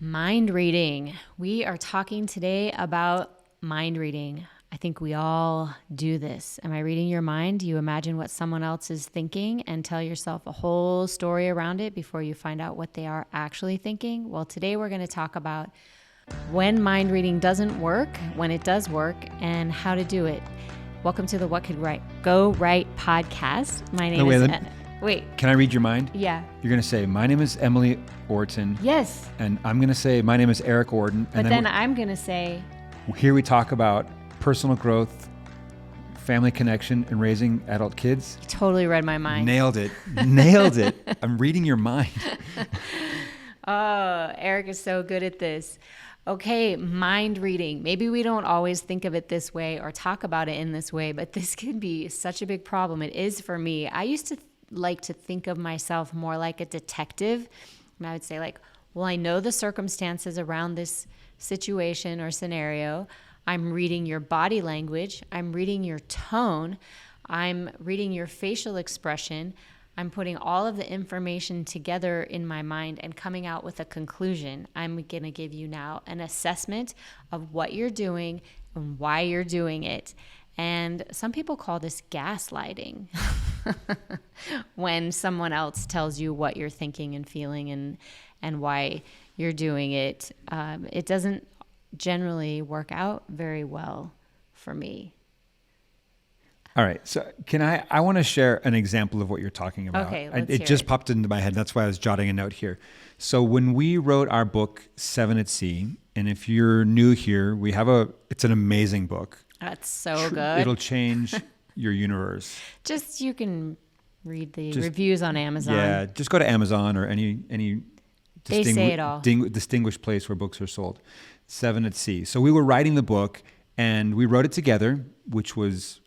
Mind reading. We are talking today about mind reading. I think we all do this. Am I reading your mind? Do you imagine what someone else is thinking and tell yourself a whole story around it before you find out what they are actually thinking? Well, today we're going to talk about when mind reading doesn't work, when it does work, and how to do it. Welcome to the What Could Go Right podcast. My name is... Wait. Can I read your mind? Yeah. You're going to say, my name is Emily Orton. Yes. And I'm going to say, my name is Eric Orton. But then I'm going to say... Here we talk about personal growth, family connection, and raising adult kids. You totally read my mind. Nailed it. Nailed it. I'm reading your mind. Oh, Eric is so good at this. Okay, mind reading. Maybe we don't always think of it this way or talk about it in this way, but this can be such a big problem. It is for me. I used to like to think of myself more like a detective. And I would say like, well, I know the circumstances around this situation or scenario. I'm reading your body language. I'm reading your tone. I'm reading your facial expression. I'm putting all of the information together in my mind and coming out with a conclusion. I'm going to give you now an assessment of what you're doing and why you're doing it. And some people call this gaslighting. When someone else tells you what you're thinking and feeling and why you're doing it. It doesn't generally work out very well for me. All right. So I want to share an example of what you're talking about. Okay, it just popped into my head. That's why I was jotting a note here. So when we wrote our book, 7 at Sea, and if you're new here, it's an amazing book. That's so good. It'll change your universe. Just, you can read the reviews on Amazon. Yeah, just go to Amazon or any they say it all. distinguished place where books are sold. 7 at Sea. So we were writing the book and we wrote it together, which was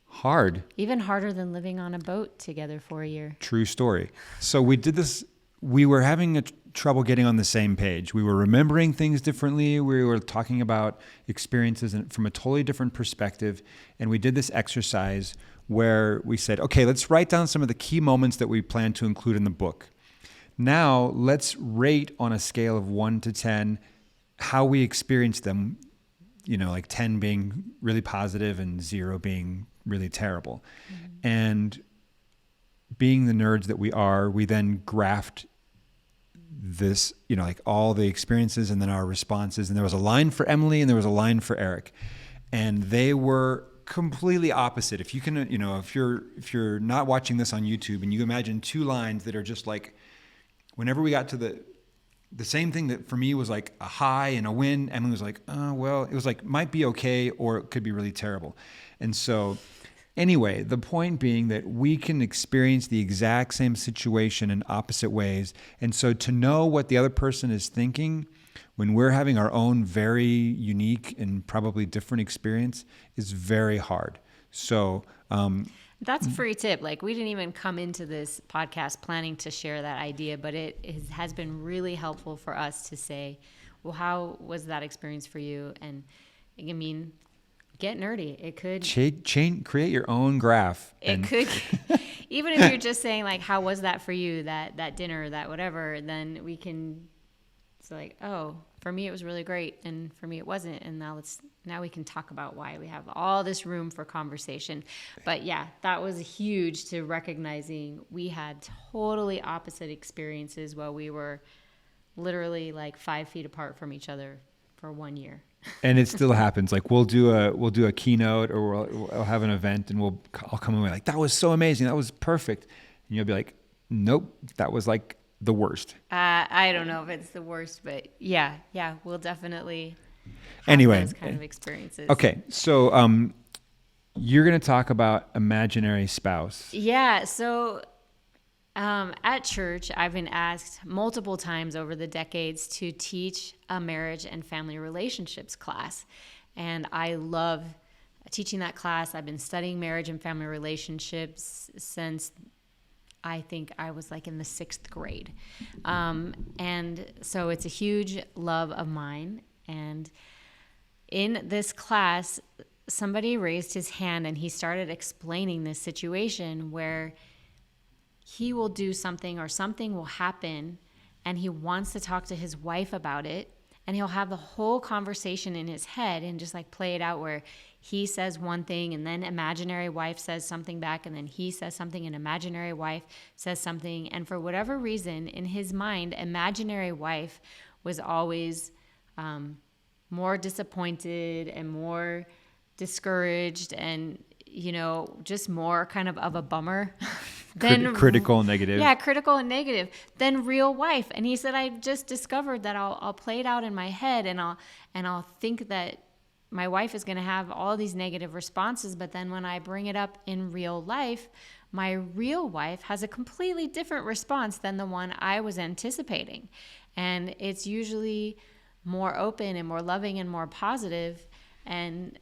hard. Even harder than living on a boat together for a year. True story. So we did this. We were having trouble getting on the same page. We were remembering things differently. We were talking about experiences from a totally different perspective. And we did this exercise where we said, okay, let's write down some of the key moments that we plan to include in the book. Now let's rate on a scale of 1 to 10 how we experienced them, like 10 being really positive and 0 being really terrible. Mm-hmm. And being the nerds that we are, we then graphed this, like all the experiences and then our responses. And there was a line for Emily and there was a line for Eric. And they were completely opposite. If you can, if you're not watching this on YouTube and you imagine 2 lines that are just like, whenever we got to the same thing that for me was like a high and a win, Emily was like, oh, well, it was like, might be okay, or it could be really terrible. And so anyway, the point being that we can experience the exact same situation in opposite ways. And so to know what the other person is thinking when we're having our own very unique and probably different experience is very hard. So that's a free tip. Like, we didn't even come into this podcast planning to share that idea, but it has been really helpful for us to say, well, how was that experience for you? And I mean, get nerdy. It could create your own graph. It could, even if you're just saying like, how was that for you? That dinner, that whatever. Then we can. It's like, oh, for me it was really great, and for me it wasn't. And now we can talk about why we have all this room for conversation. But yeah, that was huge to recognizing we had totally opposite experiences while we were literally like 5 feet apart from each other for 1 year. And it still happens. Like we'll do a keynote or we'll have an event and I'll come away like, that was so amazing. That was perfect. And you'll be like, nope, that was like the worst. I don't know if it's the worst, but yeah, we'll definitely have those kind of experiences. Okay. So you're going to talk about imaginary spouse. Yeah. So at church, I've been asked multiple times over the decades to teach a marriage and family relationships class. And I love teaching that class. I've been studying marriage and family relationships since I think I was like in the 6th grade. And so it's a huge love of mine. And in this class, somebody raised his hand and he started explaining this situation where he will do something or something will happen and he wants to talk to his wife about it. And he'll have the whole conversation in his head and just like play it out where he says one thing and then imaginary wife says something back, and then he says something and imaginary wife says something. And for whatever reason, in his mind, imaginary wife was always more disappointed and more discouraged and, just more kind of a bummer. Critical and negative. Yeah, critical and negative. Then real wife. And he said, I just discovered that I'll play it out in my head and I'll think that my wife is going to have all these negative responses. But then when I bring it up in real life, my real wife has a completely different response than the one I was anticipating. And it's usually more open and more loving and more positive. And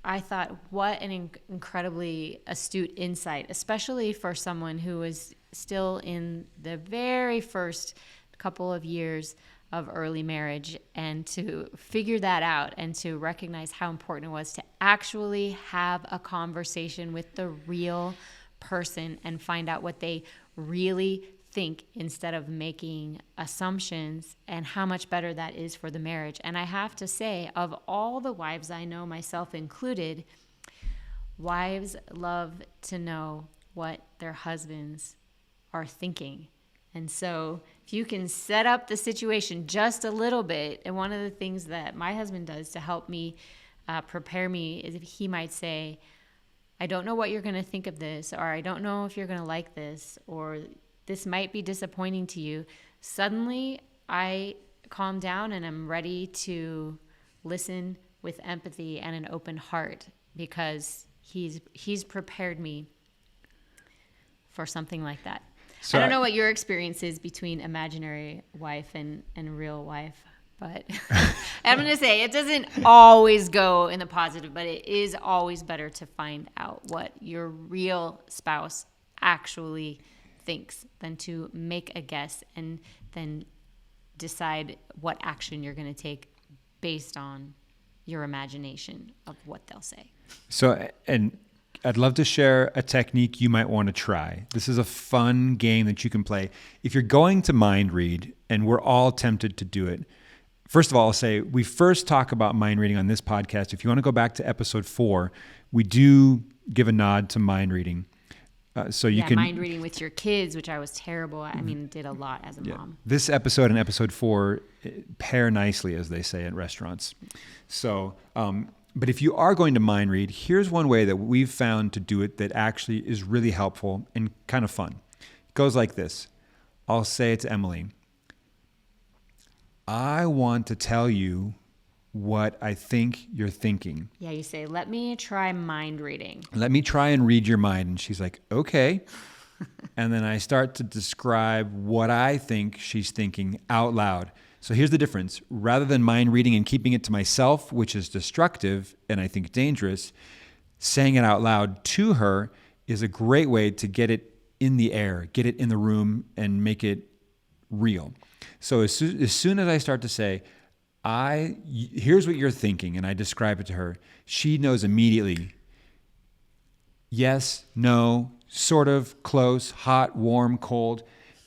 I thought, what an incredibly astute insight, especially for someone who is still in the very first couple of years of early marriage, and to figure that out and to recognize how important it was to actually have a conversation with the real person and find out what they really think instead of making assumptions, and how much better that is for the marriage. And I have to say, of all the wives I know, myself included, wives love to know what their husbands are thinking. And so if you can set up the situation just a little bit, and one of the things that my husband does to help me prepare me is if he might say, I don't know what you're going to think of this, or I don't know if you're going to like this, or this might be disappointing to you. Suddenly I calm down and I'm ready to listen with empathy and an open heart, because he's prepared me for something like that. So I don't know what your experience is between imaginary wife and real wife, but I'm going to say it doesn't always go in the positive, but it is always better to find out what your real spouse actually thinks than to make a guess and then decide what action you're going to take based on your imagination of what they'll say. So, and I'd love to share a technique you might want to try. This is a fun game that you can play. If you're going to mind read, and we're all tempted to do it, first of all, I'll say we first talk about mind reading on this podcast. If you want to go back to episode 4, we do give a nod to mind reading. So you can mind reading with your kids, which I was terrible at. I mean, did a lot as a mom. This episode and episode 4 pair nicely, as they say in restaurants. So, but if you are going to mind read, here's one way that we've found to do it that actually is really helpful and kind of fun. It goes like this. I'll say it to Emily. I want to tell you what I think you're thinking. Yeah, you say, let me try mind reading. Let me try and read your mind. And she's like, okay. And then I start to describe what I think she's thinking out loud. So here's the difference. Rather than mind reading and keeping it to myself, which is destructive and I think dangerous, saying it out loud to her is a great way to get it in the air, get it in the room, and make it real. So as soon as I start to say, here's what you're thinking, and I describe it to her, she knows immediately, yes, no, sort of, close, hot, warm, cold.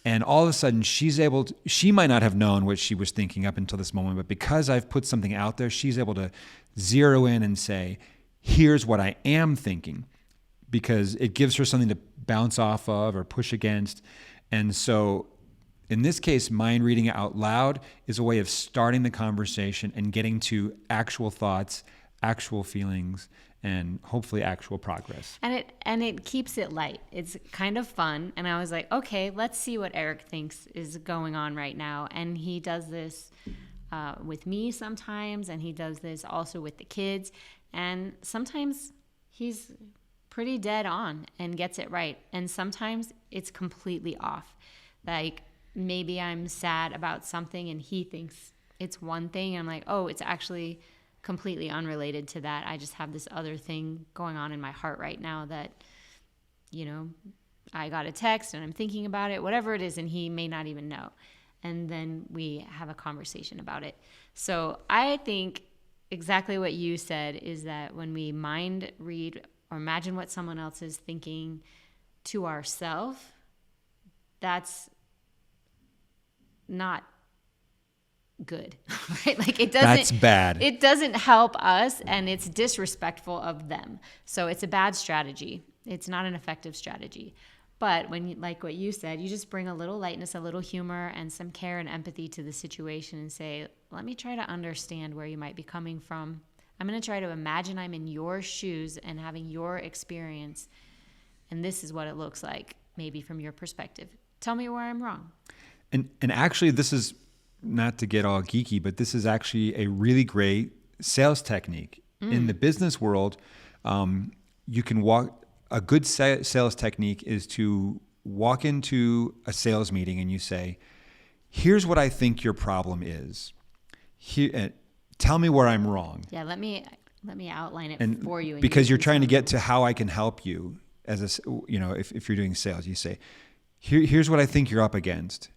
And all of a sudden she might not have known what she was thinking up until this moment, but because I've put something out there, she's able to zero in and say, here's what I am thinking, because it gives her something to bounce off of or push against. And so in this case, mind reading out loud is a way of starting the conversation and getting to actual thoughts, actual feelings, and hopefully actual progress. And it keeps it light. It's kind of fun. And I was like, okay, let's see what Eric thinks is going on right now. And he does this with me sometimes, and he does this also with the kids. And sometimes he's pretty dead on and gets it right. And sometimes it's completely off. Like, maybe I'm sad about something and he thinks it's one thing. And I'm like, oh, it's actually completely unrelated to that. I just have this other thing going on in my heart right now that, I got a text and I'm thinking about it, whatever it is, and he may not even know. And then we have a conversation about it. So I think exactly what you said is that when we mind read or imagine what someone else is thinking to ourselves, that's not good, right? Like it That's bad. It doesn't help us, and it's disrespectful of them. So it's a bad strategy. It's not an effective strategy. But when you, like what you said, you just bring a little lightness, a little humor, and some care and empathy to the situation and say, let me try to understand where you might be coming from. I'm going to try to imagine I'm in your shoes and having your experience, and this is what it looks like, maybe from your perspective. Tell me where I'm wrong. And actually, this is not to get all geeky, but this is actually a really great sales technique. In the business world. You can a good sales technique is to walk into a sales meeting and you say, here's what I think your problem is. Tell me where I'm wrong. Yeah, let me outline it for you. Because you're trying to get to how I can help you if you're doing sales, you say, here's what I think you're up against.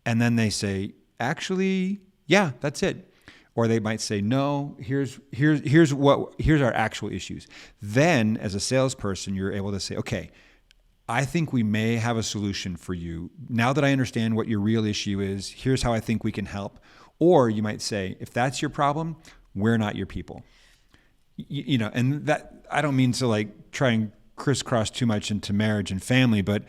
And then they say, actually, yeah, that's it. Or they might say, no, here's our actual issues. Then as a salesperson, you're able to say, okay, I think we may have a solution for you. Now that I understand what your real issue is, here's how I think we can help. Or you might say, if that's your problem, we're not your people. And that, I don't mean to like try and crisscross too much into marriage and family, but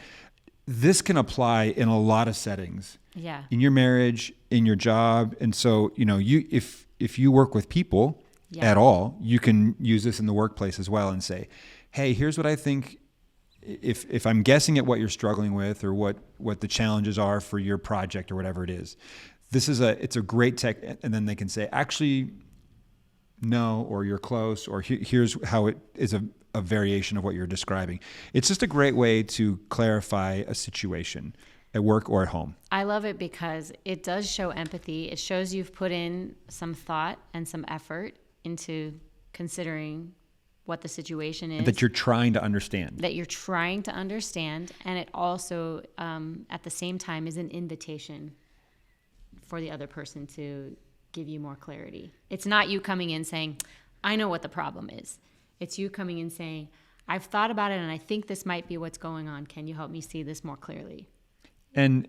this can apply in a lot of settings. Yeah. In your marriage, in your job. And so, if you work with people at all, you can use this in the workplace as well and say, hey, here's what I think. If I'm guessing at what you're struggling with or what the challenges are for your project or whatever it is, it's a great tech. And then they can say, actually, no, or you're close, or here's how it is a variation of what you're describing. It's just a great way to clarify a situation at work or at home. I love it because it does show empathy. It shows you've put in some thought and some effort into considering what the situation is. That you're trying to understand. And it also, at the same time, is an invitation for the other person to give you more clarity. It's not you coming in saying, I know what the problem is. It's you coming in saying, I've thought about it and I think this might be what's going on. Can you help me see this more clearly? And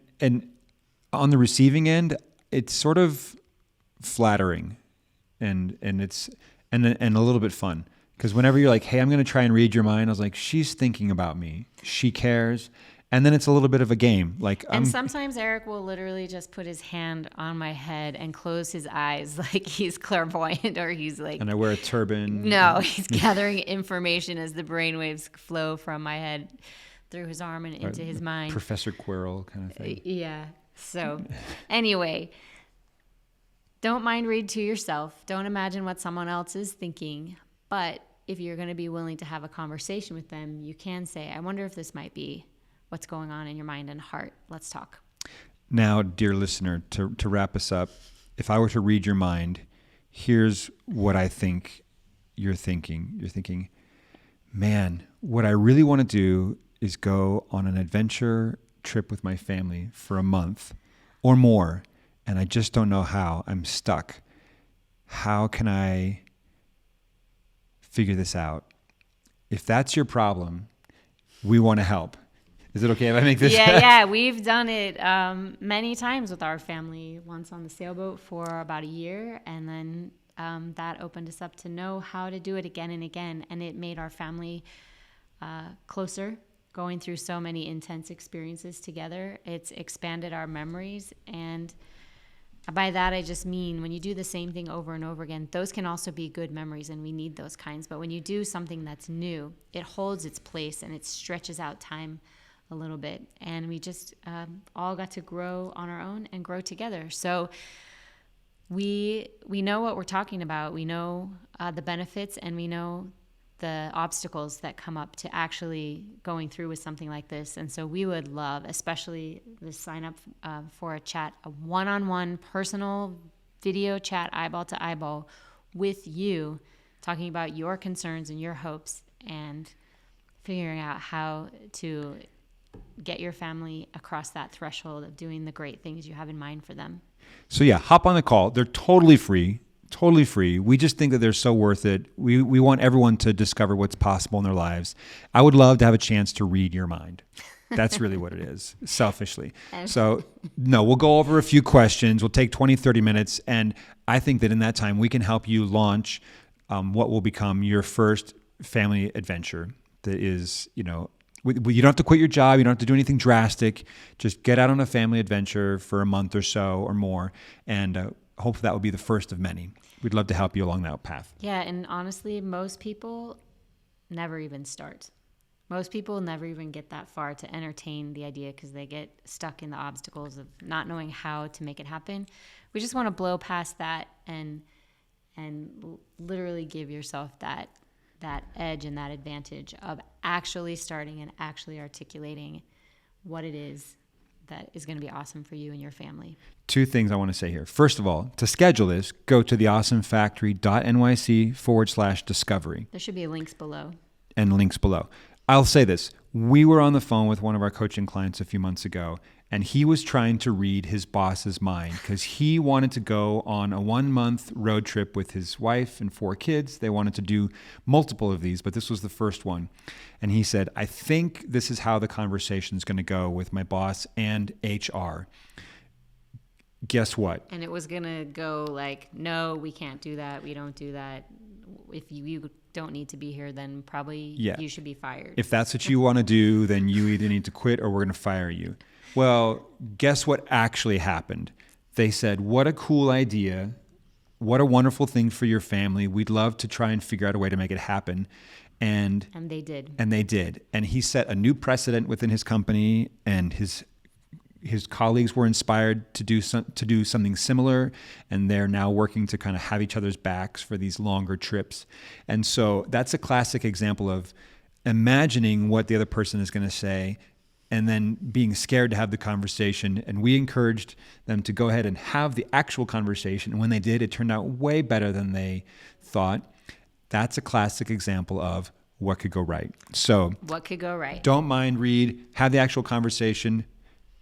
on the receiving end, it's sort of flattering and it's a little bit fun. Because whenever you're like, hey, I'm going to try and read your mind, I was like, she's thinking about me. She cares. And then it's a little bit of a game. And sometimes Eric will literally just put his hand on my head and close his eyes like he's clairvoyant or he's like... And I wear a turban. No, he's gathering information as the brainwaves flow from my head through his arm and into his mind. Professor Quirrell kind of thing. Yeah. So anyway, don't mind read to yourself. Don't imagine what someone else is thinking. But if you're going to be willing to have a conversation with them, you can say, I wonder if this might be what's going on in your mind and heart. Let's talk. Now, dear listener, to wrap us up, if I were to read your mind, here's what I think you're thinking. You're thinking, man, what I really want to do is go on an adventure trip with my family for a month or more, and I just don't know how. I'm stuck. How can I figure this out? If that's your problem, we want to help. Is it okay if I make this? Yeah. We've done it many times with our family. Once on the Sailboat for about a year, and then that opened us up to know how to do it again and again, and it made our family closer, going through so many intense experiences together. It's expanded our memories, and by that I just mean when you do the same thing over and over again, those can also be good memories, and we need those kinds. But when you do something that's new, it holds its place and it stretches out time a little bit, and we just all got to grow on our own and grow together. So we know what we're talking about. We know the benefits, and we know the obstacles that come up to actually going through with something like this. And so we would love, especially the sign up for a chat, a one-on-one personal video chat, eyeball to eyeball with you, talking about your concerns and your hopes and figuring out how to get your family across that threshold of doing the great things you have in mind for them. So yeah, hop on the call. They're totally free. Totally free. We just think that they're so worth it. We want everyone to discover what's possible in their lives. I would love to have a chance to read your mind. That's really what it is, selfishly. So no, we'll go over a few questions. We'll take 20, 30 minutes. And I think that in that time, we can help you launch what will become your first family adventure. That is, you don't have to quit your job. You don't have to do anything drastic. Just get out on a family adventure for a month or so or more. And hopefully that will be the first of many. We'd love to help you along that path. Yeah. And honestly, most people never even start. Most people never even get that far to entertain the idea because they get stuck in the obstacles of not knowing how to make it happen. We just want to blow past that and literally give yourself that edge and that advantage of actually starting and actually articulating what it is that is going to be awesome for you and your family. Two things I want to say here. First of all, to schedule this, go to theawesomefactory.nyc/discovery. There should be links below. And links below. I'll say this. We were on the phone with one of our coaching clients a few months ago, and he was trying to read his boss's mind because he wanted to go on a 1-month road trip with his wife and 4 kids. They wanted to do multiple of these, but this was the first one. And he said, I think this is how the conversation is going to go with my boss and HR. Guess what? And it was going to go like, no, we can't do that. We don't do that. If you don't need to be here, then probably you should be fired. If that's what you want to do, then you either need to quit or we're going to fire you. Well, guess what actually happened? They said, what a cool idea. What a wonderful thing for your family. We'd love to try and figure out a way to make it happen. And they did. And they did. And he set a new precedent within his company, and his colleagues were inspired to do something similar, and they're now working to kind of have each other's backs for these longer trips. And so that's a classic example of imagining what the other person is going to say and then being scared to have the conversation. And we encouraged them to go ahead and have the actual conversation. And when they did, it turned out way better than they thought. That's a classic example of what could go right. So what could go right? Don't mind read, have the actual conversation,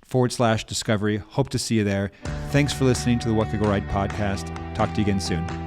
/discovery. Hope to see you there. Thanks for listening to the What Could Go Right podcast. Talk to you again soon.